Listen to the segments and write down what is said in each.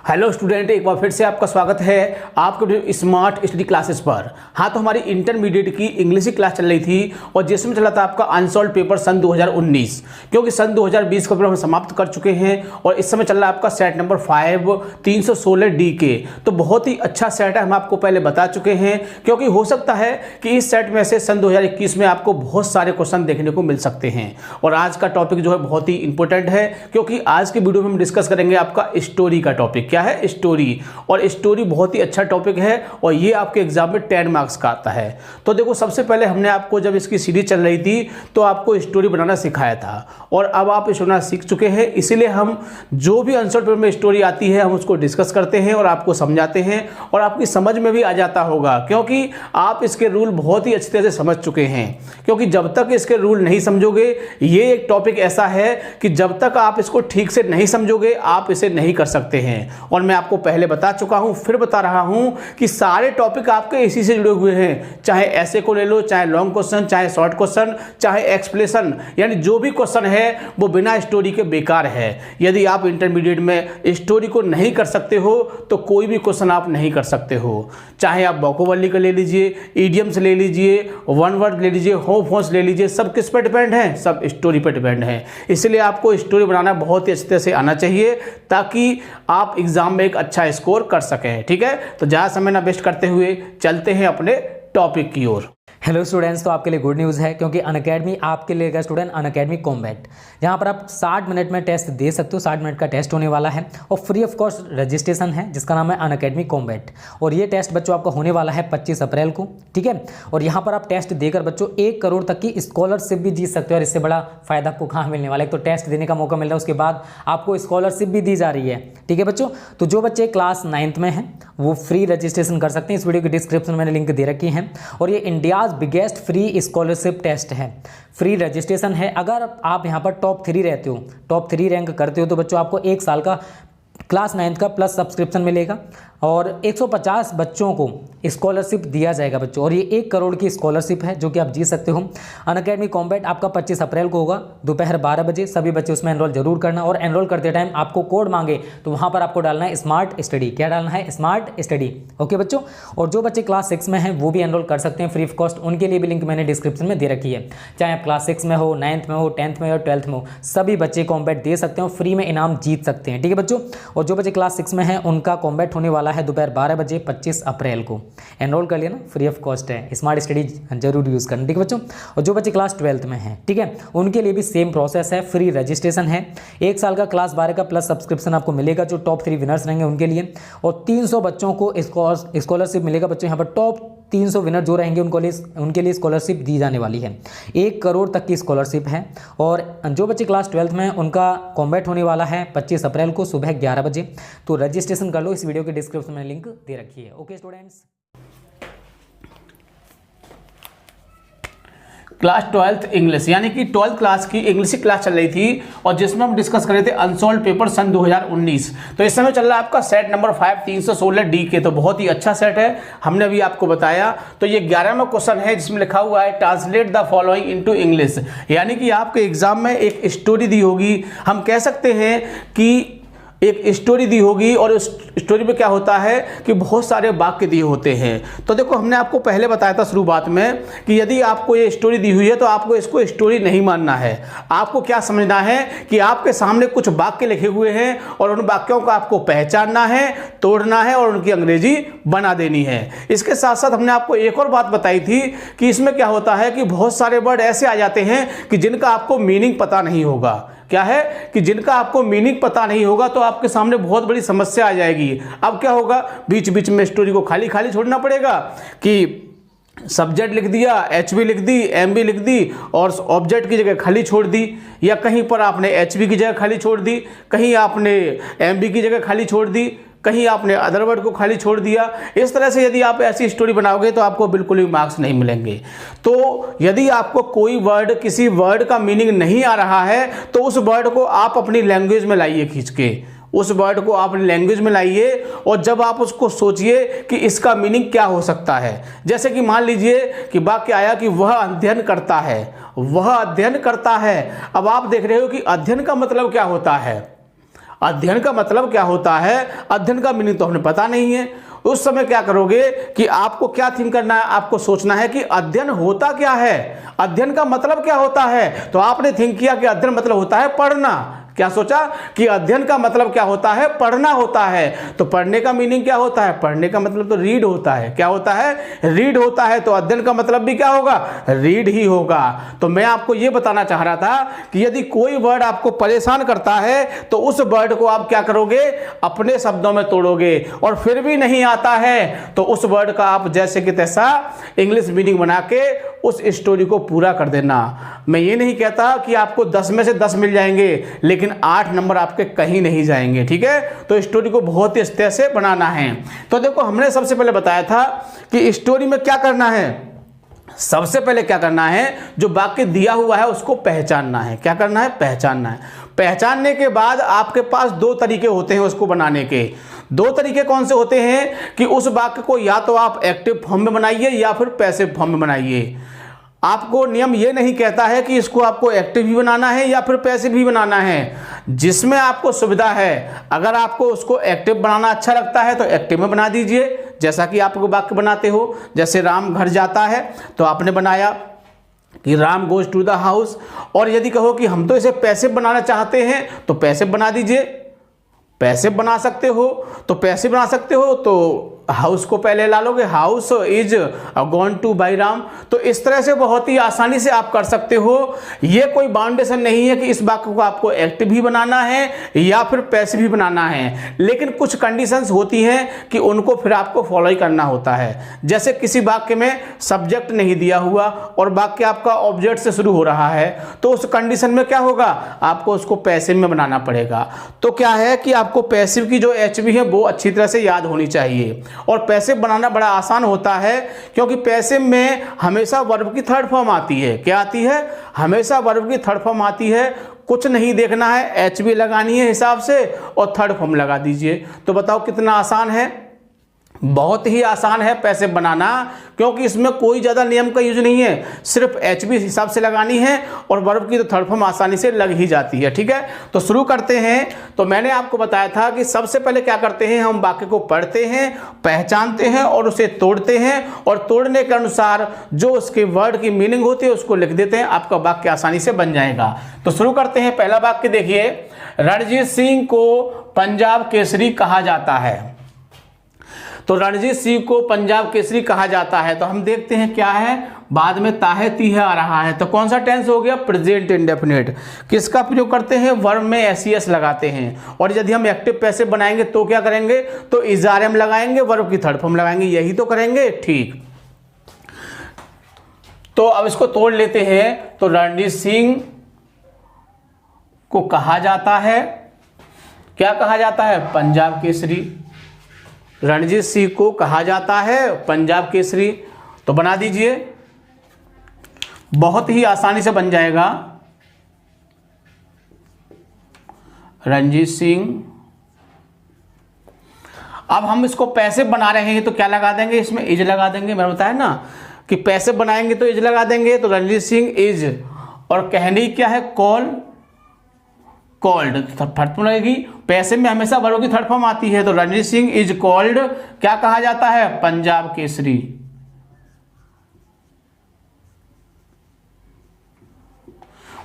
Hello student, एक बार फिर से आपका स्वागत है आपके स्मार्ट स्टडी क्लासेस पर। हाँ, तो हमारी इंटरमीडिएट की इंग्लिश की क्लास चल रही थी और जिसमें चला था आपका अनसॉल्व पेपर सन 2019, क्योंकि सन 2020 का पेपर हम समाप्त कर चुके हैं और इस समय चल रहा है आपका सेट नंबर 5 316 डी के। तो बहुत ही अच्छा सेट है, हम आपको पहले बता चुके हैं, क्योंकि हो सकता है कि इस सेट में से सन 2021 में आपको बहुत सारे क्वेश्चन देखने को मिल सकते हैं। और आज का टॉपिक जो है बहुत ही इंपॉर्टेंट है, क्योंकि आज की वीडियो में हम डिस्कस करेंगे आपका स्टोरी का टॉपिक। क्या है? स्टोरी। और स्टोरी बहुत ही अच्छा टॉपिक है और ये आपके एग्जाम में 10 मार्क्स का आता है। तो देखो, सबसे पहले हमने आपको जब इसकी सीरीज चल रही थी तो आपको स्टोरी बनाना सिखाया था और अब आप स्टोरी बनाना सीख चुके हैं। इसीलिए हम जो भी आंसर पेपर में स्टोरी आती है हम उसको डिस्कस करते हैं और आपको समझाते हैं और आपकी समझ में भी आ जाता होगा, क्योंकि आप इसके रूल बहुत ही अच्छी तरह से समझ चुके हैं। क्योंकि जब तक इसके रूल नहीं समझोगे, ये एक टॉपिक ऐसा है कि जब तक आप इसको ठीक से नहीं समझोगे आप इसे नहीं कर सकते हैं। और मैं आपको पहले बता चुका हूं, फिर बता रहा हूं कि सारे टॉपिक आपके इसी से जुड़े हुए हैं। चाहे ऐसे को ले लो, चाहे लॉन्ग क्वेश्चन, चाहे शॉर्ट क्वेश्चन, चाहे एक्सप्लेनेशन, यानी जो भी क्वेश्चन है वो बिना स्टोरी के बेकार है। यदि आप इंटरमीडिएट में स्टोरी को नहीं कर सकते हो तो कोई भी क्वेश्चन आप नहीं कर सकते हो। चाहे आप वोकैबुलरी का ले लीजिए, इडियम्स ले लीजिए, वन वर्ड ले लीजिए, होम फॉर्म्स ले लीजिए, सब किस पर डिपेंड है? सब स्टोरी पर डिपेंड है। इसलिए आपको स्टोरी बनाना बहुत ही अच्छी तरह से आना चाहिए ताकि आप एग्जाम में एक अच्छा स्कोर कर सकें। ठीक है, तो ज़्यादा समय ना वेस्ट करते हुए चलते हैं अपने टॉपिक की ओर। हेलो स्टूडेंट्स, तो आपके लिए गुड न्यूज़ है, क्योंकि अनअकैडमी आपके लिए का स्टूडेंट अनअकैडमी कॉम्बैट, जहां पर आप 60 मिनट में टेस्ट दे सकते हो। 60 मिनट का टेस्ट होने वाला है और फ्री ऑफ कॉस्ट रजिस्ट्रेशन है, जिसका नाम है अनअकैडमी कॉम्बैट। और ये टेस्ट बच्चों आपका होने वाला है 25 अप्रैल को। ठीक है, और यहाँ पर आप टेस्ट देकर बच्चों 1 करोड़ तक की स्कॉलरशिप भी जीत सकते हो। और इससे बड़ा फायदा आपको कहाँ मिलने वाला है? तो टेस्ट देने का मौका मिल रहा है, उसके बाद आपको स्कॉलरशिप भी दी जा रही है। ठीक है बच्चों, तो जो बच्चे क्लास 9th में हैं वो फ्री रजिस्ट्रेशन कर सकते हैं। इस वीडियो के डिस्क्रिप्शन में मैंने लिंक दे रखी है। और ये India's biggest free scholarship test है, फ्री रजिस्ट्रेशन है। अगर आप यहाँ पर टॉप 3 रहते हो, टॉप 3 रैंक करते हो, तो बच्चों आपको 1 साल का क्लास 9th का प्लस सब्सक्रिप्शन मिलेगा और 150 बच्चों को स्कॉलरशिप दिया जाएगा बच्चों। और ये 1 करोड़ की स्कॉलरशिप है जो कि आप जीत सकते हो। अनअकैडमी कॉम्बैट आपका 25 अप्रैल को होगा दोपहर 12 बजे। सभी बच्चे उसमें एनरोल जरूर करना और एनरोल करते टाइम आपको कोड मांगे तो वहाँ पर आपको डालना है स्मार्ट स्टडी। क्या डालना है? Smart study. ओके बच्चों, और जो बच्चे क्लास 6 में हैं वो भी एनरोल कर सकते हैं फ्री ऑफ कॉस्ट। उनके लिए भी लिंक मैंने डिस्क्रिप्शन में दे रखी है। चाहे आप क्लास 6 में हो, 9th में हो, 10th में हो, 12th में हो, सभी बच्चे कॉम्बैट दे सकते हो, फ्री में इनाम जीत सकते हैं। ठीक है बच्चों, और जो बच्चे क्लास 6 में हैं उनका कॉम्बैट होने वाला है दोपहर 12 बजे 25 अप्रैल को। एनरोल कर लिया ना, फ्री ऑफ कॉस्ट है, स्मार्ट स्टडी जरूर यूज़ करना। ठीक है बच्चों, और जो बच्चे क्लास 12th में हैं, ठीक है, उनके लिए भी सेम प्रोसेस है, फ्री रजिस्ट्रेशन है। 1 साल का क्लास 12 का प्लस सब्सक्रिप्शन आपको मिलेगा जो टॉप 3 विनर्स रहेंगे उनके लिए। और 300 बच्चों को स्कॉलरशिप मिलेगा बच्चों। यहाँ पर टॉप 300 विनर जो रहेंगे उनके लिए स्कॉलरशिप दी जाने वाली है। 1 करोड़ तक की स्कॉलरशिप है। और जो बच्चे क्लास 12th में हैं उनका कॉम्बैट होने वाला है 25 अप्रैल को सुबह 11 बजे। तो रजिस्ट्रेशन कर लो, इस वीडियो के डिस्क्रिप्शन में लिंक दे रखी है। Okay students, class 12th English, यानी कि 12th क्लास की इंग्लिश की क्लास चल रही थी और जिसमें हम डिस्कस कर रहे थे अनसॉल्व पेपर सन 2019। तो इस समय चल रहा है आपका सेट नंबर 5 316 डी के। तो बहुत ही अच्छा सेट है, हमने अभी आपको बताया। तो ये 11वां क्वेश्चन है जिसमें लिखा हुआ है translate the following into English, यानी कि आपके एग्जाम में एक स्टोरी दी होगी। हम कह सकते हैं कि एक स्टोरी दी होगी और उस स्टोरी में क्या होता है कि बहुत सारे वाक्य दिए होते हैं। तो देखो, हमने आपको पहले बताया था शुरुआत में कि यदि आपको ये स्टोरी दी हुई है तो आपको इसको स्टोरी नहीं मानना है। आपको क्या समझना है कि आपके सामने कुछ वाक्य लिखे हुए हैं और उन वाक्यों को आपको पहचानना है, तोड़ना है और उनकी अंग्रेजी बना देनी है। इसके साथ साथ हमने आपको एक और बात बताई थी कि इसमें क्या होता है कि बहुत सारे वर्ड ऐसे आ जाते हैं कि जिनका आपको मीनिंग पता नहीं होगा। क्या है कि जिनका आपको मीनिंग पता नहीं होगा तो आपके सामने बहुत बड़ी समस्या आ जाएगी। अब क्या होगा, बीच बीच में स्टोरी को खाली खाली छोड़ना पड़ेगा कि सब्जेक्ट लिख दिया, एचवी लिख दी, एमवी लिख दी और ऑब्जेक्ट की जगह खाली छोड़ दी, या कहीं पर आपने एचवी की जगह खाली छोड़ दी, कहीं आपने एमवी की जगह खाली छोड़ दी, कहीं आपने अदर वर्ड को खाली छोड़ दिया। इस तरह से यदि आप ऐसी स्टोरी बनाओगे तो आपको बिल्कुल भी मार्क्स नहीं मिलेंगे। तो यदि आपको कोई वर्ड, किसी वर्ड का मीनिंग नहीं आ रहा है तो उस वर्ड को आप अपनी लैंग्वेज में लाइए, खींच के उस वर्ड को आप अपनी लैंग्वेज में लाइए और जब आप उसको सोचिए कि इसका मीनिंग क्या हो सकता है। जैसे कि मान लीजिए कि वाक्य आया कि वह अध्ययन करता है, वह अध्ययन करता है। अब आप देख रहे हो कि अध्ययन का मतलब क्या होता है। अध्ययन का मतलब क्या होता है, अध्ययन का मीनिंग तो हमें पता नहीं है। उस समय क्या करोगे कि आपको क्या थिंक करना है, आपको सोचना है कि अध्ययन होता क्या है, अध्ययन का मतलब क्या होता है। तो आपने थिंक किया कि अध्ययन मतलब होता है पढ़ना। क्या सोचा कि अध्ययन का मतलब क्या होता है, पढ़ना होता है। तो पढ़ने का मीनिंग क्या होता है, पढ़ने का मतलब तो रीड होता है। क्या होता है, रीड होता है। तो अध्ययन का मतलब भी क्या होगा, रीड ही होगा। तो मैं आपको यह बताना चाह रहा था कि यदि कोई वर्ड आपको परेशान करता है तो उस वर्ड को आप क्या करोगे, अपने शब्दों में तोड़ोगे, और फिर भी नहीं आता है तो उस वर्ड का आप जैसे कि तैसा इंग्लिश मीनिंग बना के उस स्टोरी को पूरा कर देना। मैं ये नहीं कहता कि आपको 10 में से 10 मिल जाएंगे, लेकिन 8 नंबर आपके कहीं नहीं जाएंगे, ठीक है। तो स्टोरी को बहुत ही तरह से बनाना है। तो देखो, हमने सबसे पहले बताया था कि स्टोरी में क्या करना है। सबसे पहले क्या करना है, जो वाक्य दिया हुआ है उसको पहचानना है। क्या करना है, पहचानना है। पहचानने के बाद आपके पास 2 तरीके होते हैं उसको बनाने के। 2 तरीके कौन से होते हैं कि उस वाक्य को या तो आप एक्टिव फॉर्म में बनाइए या फिर पैसिव फॉर्म में बनाइए। आपको नियम ये नहीं कहता है कि इसको आपको एक्टिव ही बनाना है या फिर पैसिव ही बनाना है, जिसमें आपको सुविधा है। अगर आपको उसको एक्टिव बनाना अच्छा लगता है तो एक्टिव में बना दीजिए, जैसा कि आप वाक्य बनाते हो। जैसे राम घर जाता है तो आपने बनाया कि Ram goes to the house. और यदि कहो कि हम तो इसे पैसिव बनाना चाहते हैं तो पैसिव बना दीजिए, पैसिव बना सकते हो। तो पैसिव बना सकते हो तो हाउस को पहले ला लोगे, house is gone to by Ram. तो इस तरह से बहुत ही आसानी से आप कर सकते हो। ये कोई बाउंडेशन नहीं है कि इस वाक्य को आपको एक्टिव भी बनाना है या फिर पैसिव भी बनाना है, लेकिन कुछ कंडीशंस होती हैं कि उनको फिर आपको फॉलो ही करना होता है। जैसे किसी वाक्य में सब्जेक्ट नहीं दिया हुआ और वाक्य आपका ऑब्जेक्ट से शुरू हो रहा है, तो उस कंडीशन में क्या होगा, आपको उसको पैसिव में बनाना पड़ेगा। तो क्या है कि आपको पैसिव की जो एचवी है वो अच्छी तरह से याद होनी चाहिए। और पैसिव बनाना बड़ा आसान होता है, क्योंकि पैसिव में हमेशा वर्ब की थर्ड फॉर्म आती है। क्या आती है, हमेशा वर्ब की थर्ड फॉर्म आती है। कुछ नहीं देखना है, एचवी लगानी है हिसाब से और थर्ड फॉर्म लगा दीजिए। तो बताओ कितना आसान है, बहुत ही आसान है पैसिव बनाना, क्योंकि इसमें कोई ज़्यादा नियम का यूज नहीं है। सिर्फ एचवी हिसाब से लगानी है और वर्ब की तो थर्ड फॉर्म आसानी से लग ही जाती है, ठीक है। तो शुरू करते हैं। तो मैंने आपको बताया था कि सबसे पहले क्या करते हैं, हम वाक्य को पढ़ते हैं, पहचानते हैं और उसे तोड़ते हैं, और तोड़ने के अनुसार जो उसके वर्ड की मीनिंग होती है उसको लिख देते हैं। आपका वाक्य आसानी से बन जाएगा। तो शुरू करते हैं। पहला वाक्य देखिए, रणजीत सिंह को पंजाब केसरी कहा जाता है। तो रणजीत सिंह को पंजाब केसरी कहा जाता है। तो हम देखते हैं क्या है, बाद में ताहे तीहे आ रहा है। तो कौन सा टेंस हो गया, प्रेजेंट इंडेफिनिट। किसका प्रयोग करते हैं, वर्ब में एस लगाते हैं। और यदि हम एक्टिव पैसिव बनाएंगे तो क्या करेंगे, तो इज़ारएम लगाएंगे, वर्ब की थर्ड फॉर्म लगाएंगे। यही तो करेंगे, ठीक। तो अब इसको तोड़ लेते हैं। तो रणजीत सिंह को कहा जाता है, क्या कहा जाता है, पंजाब केसरी। रणजीत सिंह को कहा जाता है पंजाब केसरी। तो बना दीजिए, बहुत ही आसानी से बन जाएगा। रणजीत सिंह। अब हम इसको पैसिव बना रहे हैं तो क्या लगा देंगे, इसमें इज लगा देंगे। मैंने बताया ना कि पैसिव बनाएंगे तो इज लगा देंगे। तो रणजीत सिंह इज, और कहनी क्या है, कॉल्ड थर्ड फॉर्म लगेगी। पैसिव में हमेशा वर्ब की थर्ड फॉर्म आती है। तो रणजीत सिंह इज कॉल्ड, क्या कहा जाता है, पंजाब केसरी।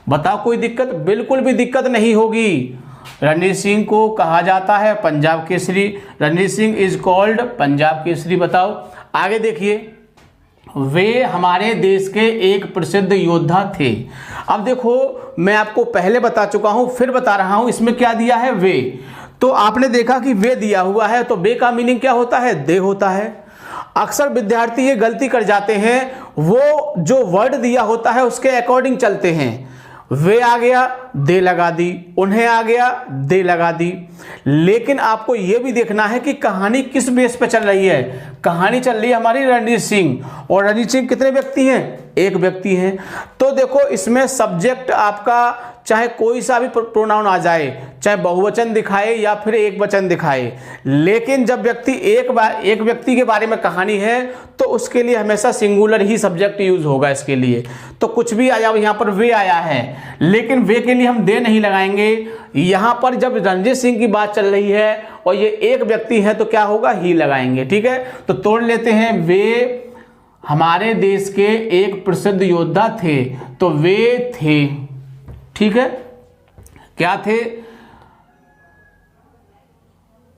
बताओ कोई दिक्कत, बिल्कुल भी दिक्कत नहीं होगी। रणजीत सिंह को कहा जाता है पंजाब केसरी, रणजीत सिंह इज कॉल्ड पंजाब केसरी। बताओ आगे देखिए, वे हमारे देश के एक प्रसिद्ध योद्धा थे। अब देखो, मैं आपको पहले बता चुका हूं, फिर बता रहा हूं, इसमें क्या दिया है, वे। तो आपने देखा कि वे दिया हुआ है, तो वे का मीनिंग क्या होता है, दे होता है। अक्सर विद्यार्थी ये गलती कर जाते हैं, वो जो वर्ड दिया होता है उसके अकॉर्डिंग चलते हैं। वे आ गया, दे लगा दी, उन्हें आ गया, दे लगा दी। लेकिन आपको यह भी देखना है कि कहानी किस बेस पे चल रही है। कहानी चल रही है हमारी रणजीत सिंह, और रणजीत सिंह कितने व्यक्ति हैं, एक व्यक्ति हैं। तो देखो इसमें सब्जेक्ट आपका चाहे कोई सा भी प्रोनाउन आ जाए, चाहे बहुवचन दिखाए या फिर एक वचन दिखाए, लेकिन जब व्यक्ति एक व्यक्ति के बारे में कहानी है तो उसके लिए हमेशा सिंगुलर ही सब्जेक्ट यूज होगा इसके लिए। तो कुछ भी आया, यहाँ पर वे आया है लेकिन वे के लिए हम दे नहीं लगाएंगे। यहाँ पर जब रणजीत सिंह की बात चल रही है और ये एक व्यक्ति है तो क्या होगा, ही लगाएंगे। ठीक है, तो तोड़ लेते हैं। वे हमारे देश के एक प्रसिद्ध योद्धा थे, तो वे थे, ठीक है, क्या थे,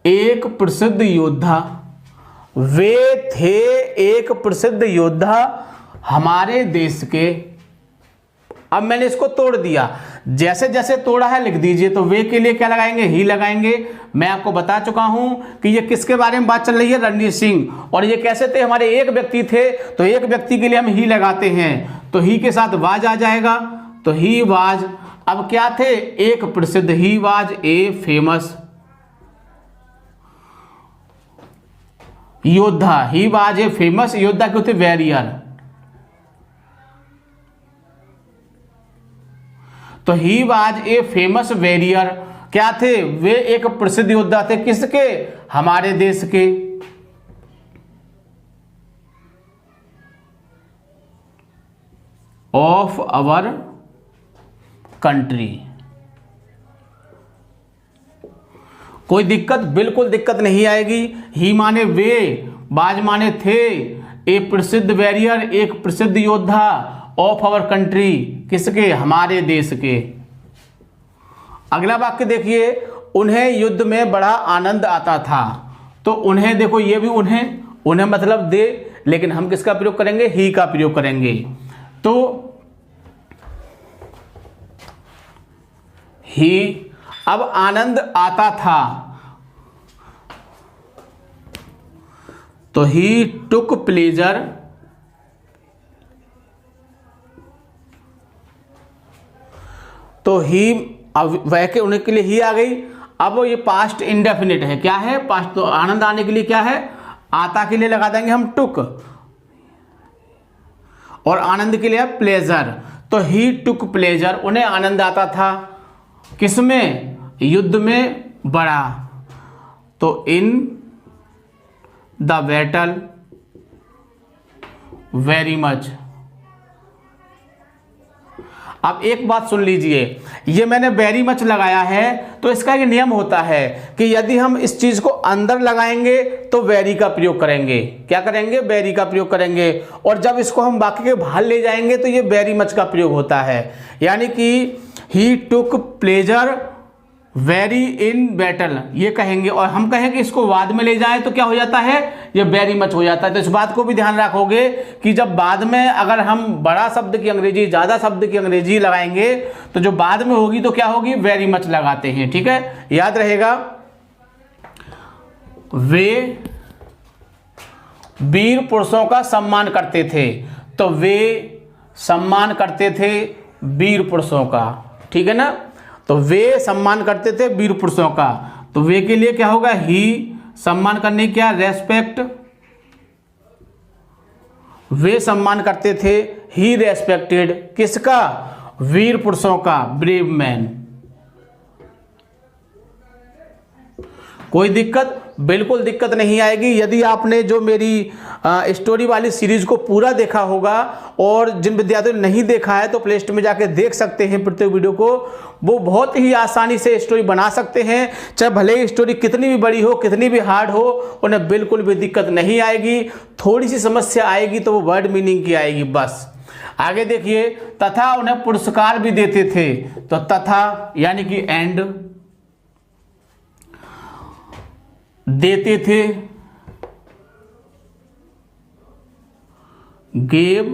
एक प्रसिद्ध योद्धा। वे थे एक प्रसिद्ध योद्धा हमारे देश के। अब मैंने इसको तोड़ दिया, जैसे जैसे तोड़ा है लिख दीजिए। तो वे के लिए क्या लगाएंगे, ही लगाएंगे। मैं आपको बता चुका हूं कि ये किसके बारे में बात चल रही है, रणजीत सिंह। और ये कैसे थे, हमारे एक व्यक्ति थे, तो एक व्यक्ति के लिए हम ही लगाते हैं, तो ही के साथ वाज आ जाएगा, तो ही वाज। अब क्या थे, एक प्रसिद्ध, ही वाज ए फेमस योद्धा, ही वाज ए फेमस योद्धा। क्यों थे, वॉरियर। तो he was a famous warrior, क्या थे, वे एक प्रसिद्ध योद्धा थे, किसके, हमारे देश के। Of our country. कोई दिक्कत, बिल्कुल दिक्कत नहीं आएगी। ही माने वे, बाज माने थे, ए प्रसिद्ध वॉरियर एक प्रसिद्ध योद्धा, ऑफ आवर कंट्री किसके, हमारे देश के। अगला वाक्य देखिए, उन्हें युद्ध में बड़ा आनंद आता था। तो उन्हें देखो, ये भी उन्हें मतलब दे, लेकिन हम किसका प्रयोग करेंगे, ही का प्रयोग करेंगे। तो ही, अब आनंद आता था, तो ही टुक प्लेजर, तो ही, अब वह के उन्हें के लिए ही आ गई। अब ये पास्ट इंडेफिनिट है, क्या है, पास्ट। तो आनंद आने के लिए क्या है, आता के लिए लगा देंगे हम टुक, और आनंद के लिए प्लेजर। तो ही टुक प्लेजर, उन्हें आनंद आता था, किसमें, युद्ध में बड़ा। तो in the battle very much. अब एक बात सुन लीजिए, ये मैंने वेरी मच लगाया है, तो इसका एक नियम होता है कि यदि हम इस चीज को अंदर लगाएंगे तो वेरी का प्रयोग करेंगे। क्या करेंगे, वेरी का प्रयोग करेंगे। और जब इसको हम बाकी के बाहर ले जाएंगे तो ये वेरी मच का प्रयोग होता है। यानी कि ही टुक प्लेजर वेरी इन बैटल, ये कहेंगे। और हम कहेंगे इसको बाद में ले जाएं तो क्या हो जाता है, ये वेरी मच हो जाता है। तो इस बात को भी ध्यान रखोगे कि जब बाद में अगर हम बड़ा शब्द की अंग्रेजी, ज्यादा शब्द की अंग्रेजी लगाएंगे तो जो बाद में होगी तो क्या होगी, वेरी मच लगाते हैं। ठीक है, याद रहेगा। वे वीर पुरुषों का सम्मान करते थे, तो वे सम्मान करते थे वीर पुरुषों का। ठीक है ना, तो वे सम्मान करते थे वीर पुरुषों का। तो वे के लिए क्या होगा, ही, सम्मान करने क्या, रेस्पेक्ट। वे सम्मान करते थे, ही रेस्पेक्टेड किसका, वीर पुरुषों का, ब्रेव मैन। कोई दिक्कत, बिल्कुल दिक्कत नहीं आएगी। यदि आपने जो मेरी स्टोरी वाली सीरीज को पूरा देखा होगा, और जिन विद्यार्थियों ने नहीं देखा है तो प्ले स्टोर में जाके देख सकते हैं प्रत्येक वीडियो को। वो बहुत ही आसानी से स्टोरी बना सकते हैं, चाहे भले ही स्टोरी कितनी भी बड़ी हो, कितनी भी हार्ड हो, उन्हें बिल्कुल भी दिक्कत नहीं आएगी। थोड़ी सी समस्या आएगी तो वो वर्ड मीनिंग की आएगी बस। आगे देखिए, तथा उन्हें पुरस्कार भी देते थे। तो तथा यानी कि एंड, देते थे, गेव,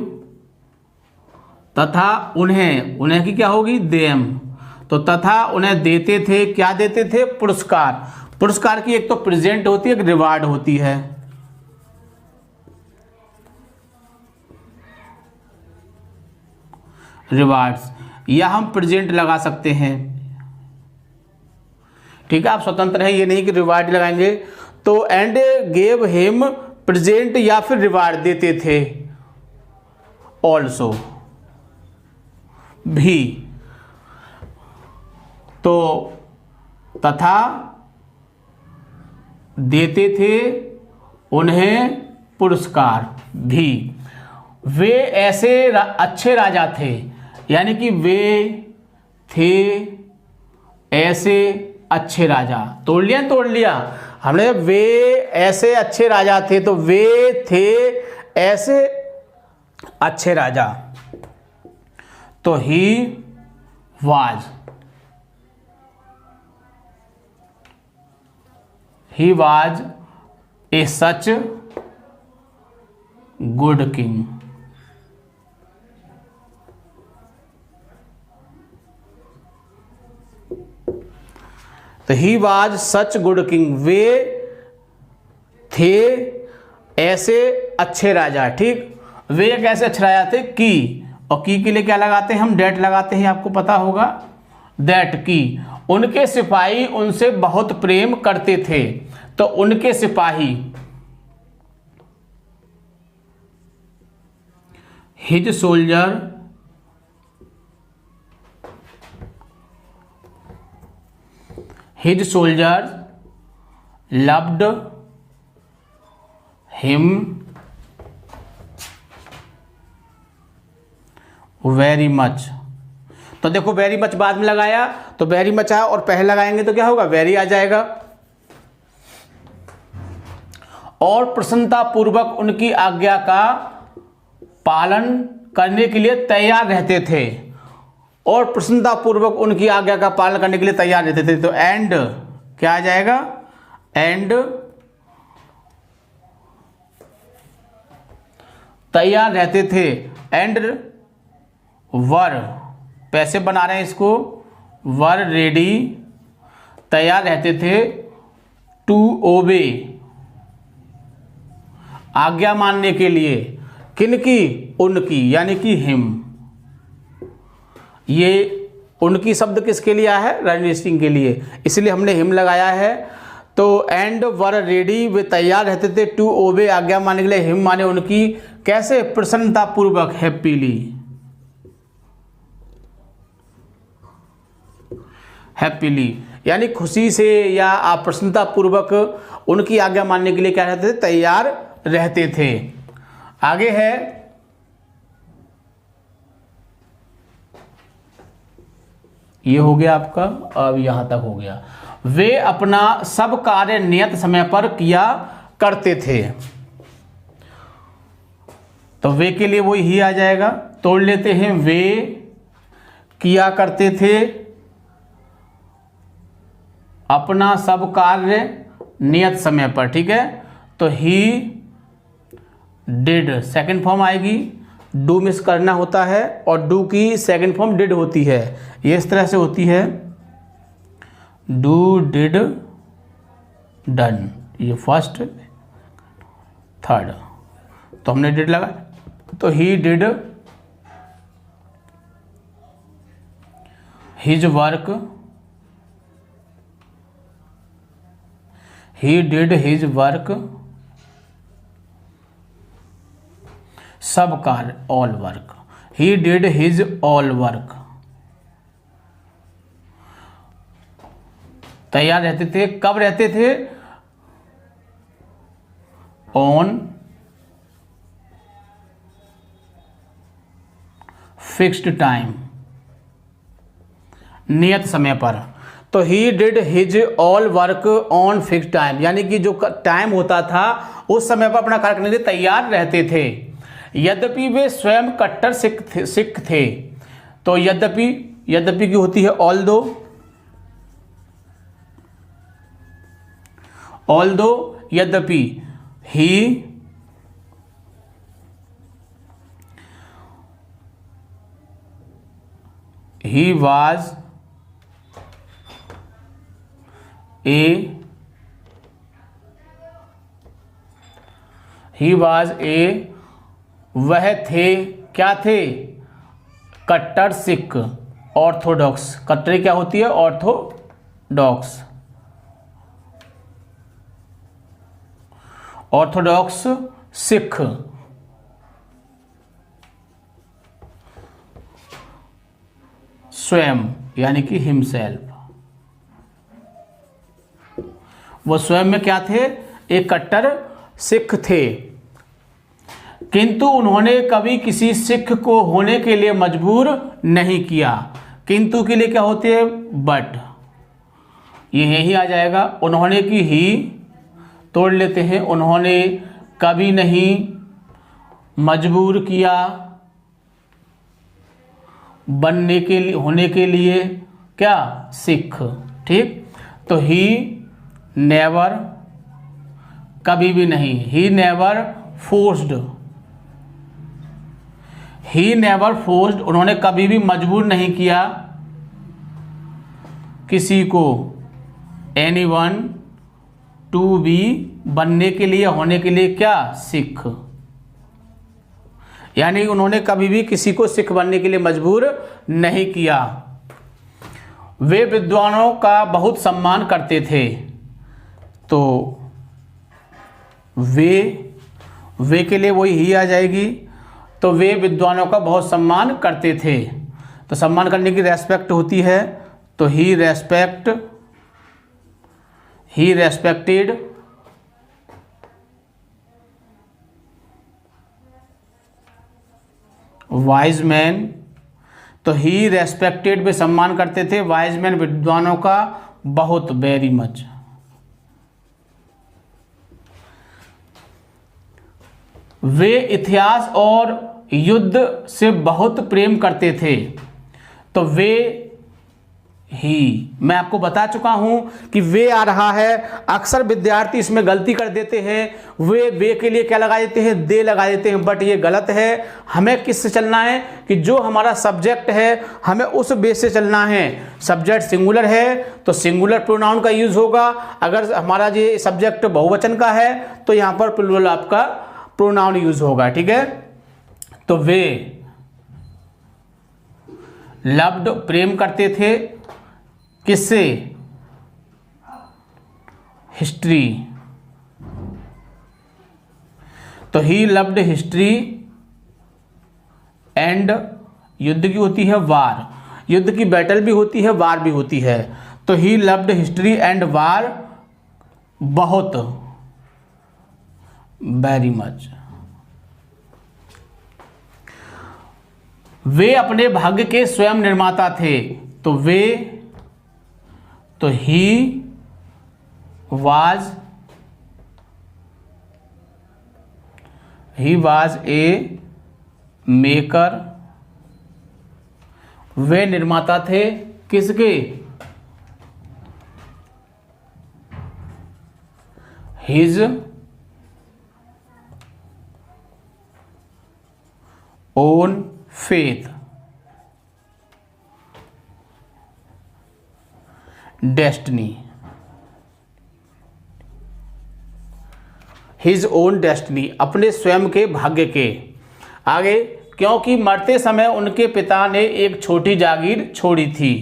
तथा उन्हें, उन्हें की क्या होगी, देम। तो तथा उन्हें देते थे, क्या देते थे, पुरस्कार। पुरस्कार की एक तो प्रेजेंट होती है, एक रिवार्ड होती है। रिवार्ड्स, या हम प्रेजेंट लगा सकते हैं। ठीक है, आप स्वतंत्र हैं, ये नहीं कि रिवार्ड लगाएंगे। तो एंड गेव हिम प्रेजेंट, या फिर रिवार्ड देते थे। ऑल्सो, भी। तो तथा देते थे उन्हें पुरस्कार भी। वे ऐसे अच्छे राजा थे, यानी कि वे थे ऐसे अच्छे राजा। तोड़ लिया हमने। वे ऐसे अच्छे राजा थे, तो वे थे ऐसे अच्छे राजा। तो he was a such good king. तो he was such good king, वे थे ऐसे अच्छे राजा। ठीक, वे एक ऐसे अच्छे राजा थे की, और की के लिए क्या लगाते हैं हम? डेट लगाते हैं, आपको पता होगा। दैट की उनके सिपाही उनसे बहुत प्रेम करते थे। तो उनके सिपाही, his soldier loved him very much. तो देखो वेरी मच बाद में लगाया तो वेरी मच आया, और पहले लगाएंगे तो क्या होगा? वेरी आ जाएगा। और प्रसन्नता पूर्वक उनकी आज्ञा का पालन करने के लिए तैयार रहते थे। और प्रसन्नता पूर्वक उनकी आज्ञा का पालन करने के लिए तैयार रहते थे। तो एंड क्या आ जाएगा? एंड तैयार रहते थे। एंड वर, पैसे बना रहे हैं इसको, वर रेडी, तैयार रहते थे। टू ओबे, आज्ञा मानने के लिए। किनकी? उनकी, यानी कि हिम। ये उनकी शब्द किसके लिए आया है? रणवीर सिंह के लिए, इसलिए हमने हिम लगाया है। तो एंड वर रेडी, वे तैयार रहते थे। टू ओबे, आज्ञा मानने के लिए। हिम माने उनकी। कैसे? प्रसन्नता पूर्वक, हैप्पीली। हैप्पीली यानी खुशी से या आप प्रसन्नता पूर्वक उनकी आज्ञा मानने के लिए क्या रहते थे? तैयार रहते थे। आगे है ये हो गया आपका, अब यहां तक हो गया। वे अपना सब कार्य नियत समय पर किया करते थे। तो वे के लिए वो ही आ जाएगा। तोड़ लेते हैं। वे किया करते थे अपना सब कार्य नियत समय पर। ठीक है, तो ही डिड, सेकंड फॉर्म आएगी। डू मिस करना होता है, और डू की सेकंड फॉर्म डिड होती है। ये इस तरह से होती है, डू डिड डन, ये फर्स्ट थर्ड। तो हमने डिड लगा, तो he did his work, he did his work, सब कार्य, all work. He did his all work, तैयार रहते थे। कब रहते थे? ऑन फिक्स्ड टाइम, नियत समय पर। तो he did his all work on fixed time, यानी कि जो टाइम होता था उस समय पर अपना कार्य करने के लिए तैयार रहते थे। यद्यपि वे स्वयं कट्टर सिख थे। तो यद्यपि की होती है ऑल्दो, यद्यपि he was a वह थे, क्या थे? कट्टर सिख, ऑर्थोडॉक्स। कट्टर क्या होती है? Orthodox, Orthodox Sikh. स्वयं यानी कि हिमसेल्फ। वो स्वयं में क्या थे? एक कट्टर सिख थे, किंतु उन्होंने कभी किसी सिख को होने के लिए मजबूर नहीं किया। किंतु के लिए क्या होते हैं? बट। ये यही आ जाएगा। उन्होंने की ही तोड़ लेते हैं, उन्होंने कभी नहीं मजबूर किया बनने के लिए, होने के लिए क्या? सिख। ठीक। तो ही नेवर, कभी भी नहीं, he never forced, he never forced, उन्होंने कभी भी मजबूर नहीं किया किसी को, एनीवन टू बी, बनने के लिए, होने के लिए क्या? सिख। यानी उन्होंने कभी भी किसी को सिख बनने के लिए मजबूर नहीं किया। वे विद्वानों का बहुत सम्मान करते थे। तो वे के लिए वही ही आ जाएगी। तो वे विद्वानों का बहुत सम्मान करते थे। तो सम्मान करने की रेस्पेक्ट होती है, तो ही रेस्पेक्टेड वाइज मैन। तो ही रेस्पेक्टेड, वे सम्मान करते थे वाइज मैन, विद्वानों का बहुत, वेरी मच। वे इतिहास और युद्ध से बहुत प्रेम करते थे। तो वे ही, मैं आपको बता चुका हूं कि वे आ रहा है। अक्सर विद्यार्थी इसमें गलती कर देते हैं। वे के लिए क्या लगा देते हैं? दे लगा देते हैं, बट ये गलत है। हमें किससे चलना है? कि जो हमारा सब्जेक्ट है हमें उस बेस से चलना है। सब्जेक्ट सिंगुलर है तो सिंगुलर प्रोनाउन का यूज होगा। अगर हमारा ये सब्जेक्ट बहुवचन का है तो यहाँ पर प्लूरल आपका प्रोनाउन यूज होगा। ठीक है। तो वे लव्ड, प्रेम करते थे किससे? हिस्ट्री। तो ही लव्ड हिस्ट्री एंड, युद्ध की होती है वार, युद्ध की बैटल भी होती है, वार भी होती है। तो ही लव्ड हिस्ट्री एंड वार बहुत, वेरी मच। वे अपने भाग्य के स्वयं निर्माता थे। तो वे, तो ही वाज ए मेकर, वे निर्माता थे किसके? His own faith, destiny, his own destiny, अपने स्वयं के भाग्य के। आगे, क्योंकि मरते समय उनके पिता ने एक छोटी जागीर छोड़ी थी।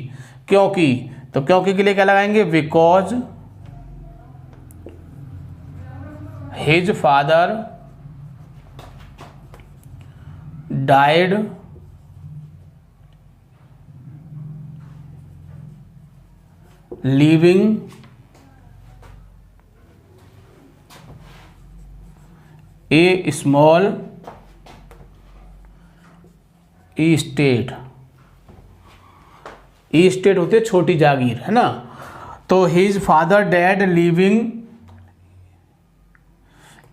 क्योंकि, तो क्योंकि के लिए क्या लगाएंगे? Because his father died leaving A small state, state होते छोटी जागीर, है ना। तो हिज फादर डैड लिविंग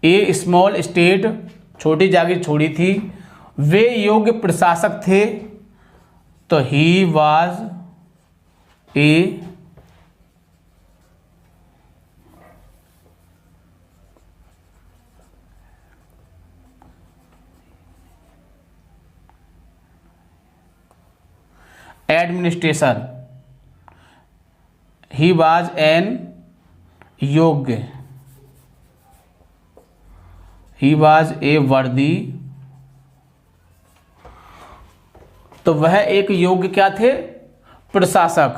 ए स्मॉल स्टेट, छोटी जागीर छोड़ी थी। वे योग्य प्रशासक थे। तो he was A administration, he was an योग्य, ही वाज ए वर्दी, तो वह एक योग्य क्या थे? प्रशासक।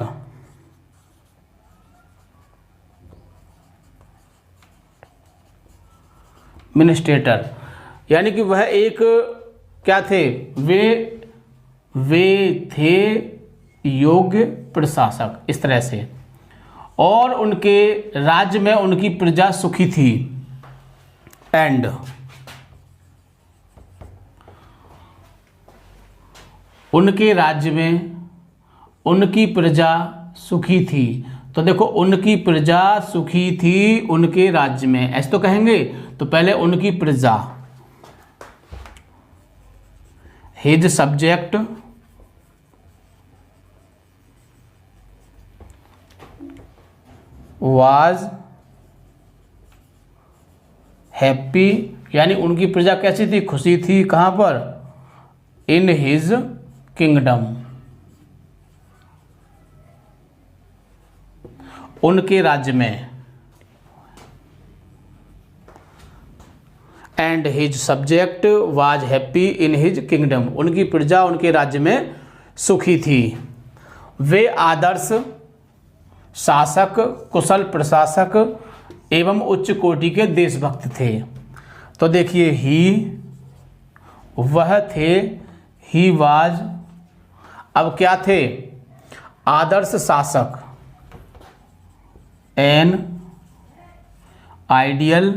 मिनिस्ट्रेटर, यानी कि वह एक क्या थे? वे थे योग्य प्रशासक, इस तरह से। और उनके राज्य में उनकी प्रजा सुखी थी, एंड उनके राज्य में उनकी प्रजा सुखी थी। तो देखो, उनकी प्रजा सुखी थी उनके राज्य में, ऐसे तो कहेंगे। तो पहले उनकी प्रजा, हिज सब्जेक्ट वाज हैप्पी, यानी उनकी प्रजा कैसी थी, खुशी थी। कहाँ पर, इन हिज किंगडम, उनके राज्य में। And his subject was happy in his kingdom, उनकी प्रजा उनके राज्य में सुखी थी। वे आदर्श शासक, कुशल प्रशासक एवं उच्च कोटि के देशभक्त थे। तो देखिए, ही, वह थे, ही वाज, अब क्या थे, आदर्श शासक, an ideal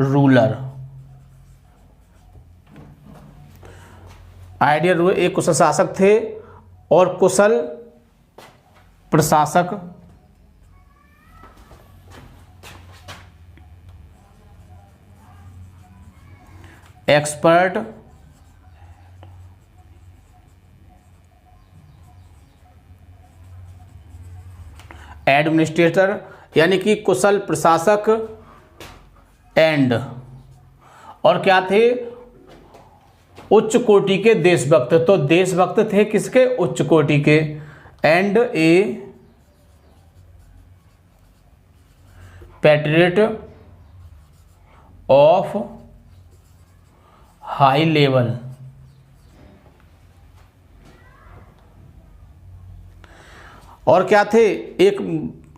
ruler, ideal ruler एक कुशल शासक थे, और कुशल प्रशासक एक्सपर्ट एडमिनिस्ट्रेटर, यानी कि कुशल प्रशासक, एंड, और क्या थे, उच्च कोटि के देशभक्त। तो देशभक्त थे किसके, उच्च कोटि के। And A patriot of high level, और क्या थे, एक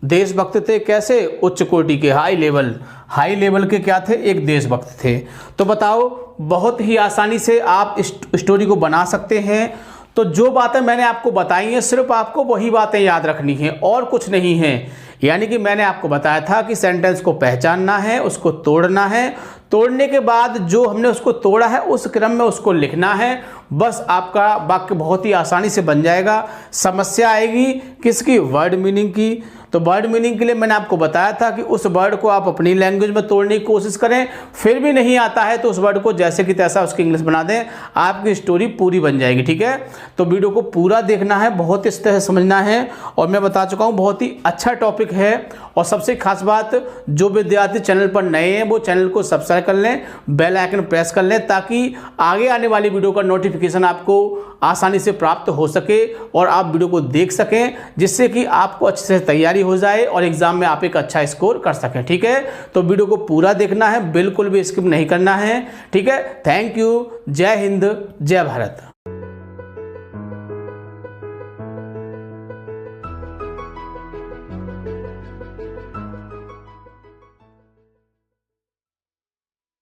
देशभक्त थे, कैसे, उच्च कोटि के, हाई लेवल, हाई लेवल के क्या थे, एक देशभक्त थे। तो बताओ, बहुत ही आसानी से आप इस स्टोरी को बना सकते हैं। तो जो बातें मैंने आपको बताई हैं, सिर्फ आपको वही बातें याद रखनी है और कुछ नहीं है। यानी कि मैंने आपको बताया था कि सेंटेंस को पहचानना है, उसको तोड़ना है, तोड़ने के बाद जो हमने उसको तोड़ा है उस क्रम में उसको लिखना है। बस आपका वाक्य बहुत ही आसानी से बन जाएगा। समस्या आएगी किसकी, वर्ड मीनिंग की। तो वर्ड मीनिंग के लिए मैंने आपको बताया था कि उस वर्ड को आप अपनी लैंग्वेज में तोड़ने की कोशिश करें, फिर भी नहीं आता है तो उस वर्ड को जैसे कि तैसा उसकी इंग्लिश बना दें, आपकी स्टोरी पूरी बन जाएगी। ठीक है, तो वीडियो को पूरा देखना है, बहुत इस तरह समझना है। और मैं बता चुका हूँ बहुत ही अच्छा टॉपिक है। और सबसे खास बात, जो विद्यार्थी चैनल पर नए हैं वो चैनल को सब्सक्राइब कर लें, बेल आइकन प्रेस कर लें, ताकि आगे आने वाली वीडियो का नोटिफिकेशन आपको आसानी से प्राप्त हो सके और आप वीडियो को देख सकें, जिससे कि आपको अच्छे से तैयारी हो जाए और एग्जाम में आप एक अच्छा स्कोर कर सकें। ठीक है, तो वीडियो को पूरा देखना है, बिल्कुल भी स्किप नहीं करना है। ठीक है, थैंक यू, जय हिंद, जय भारत।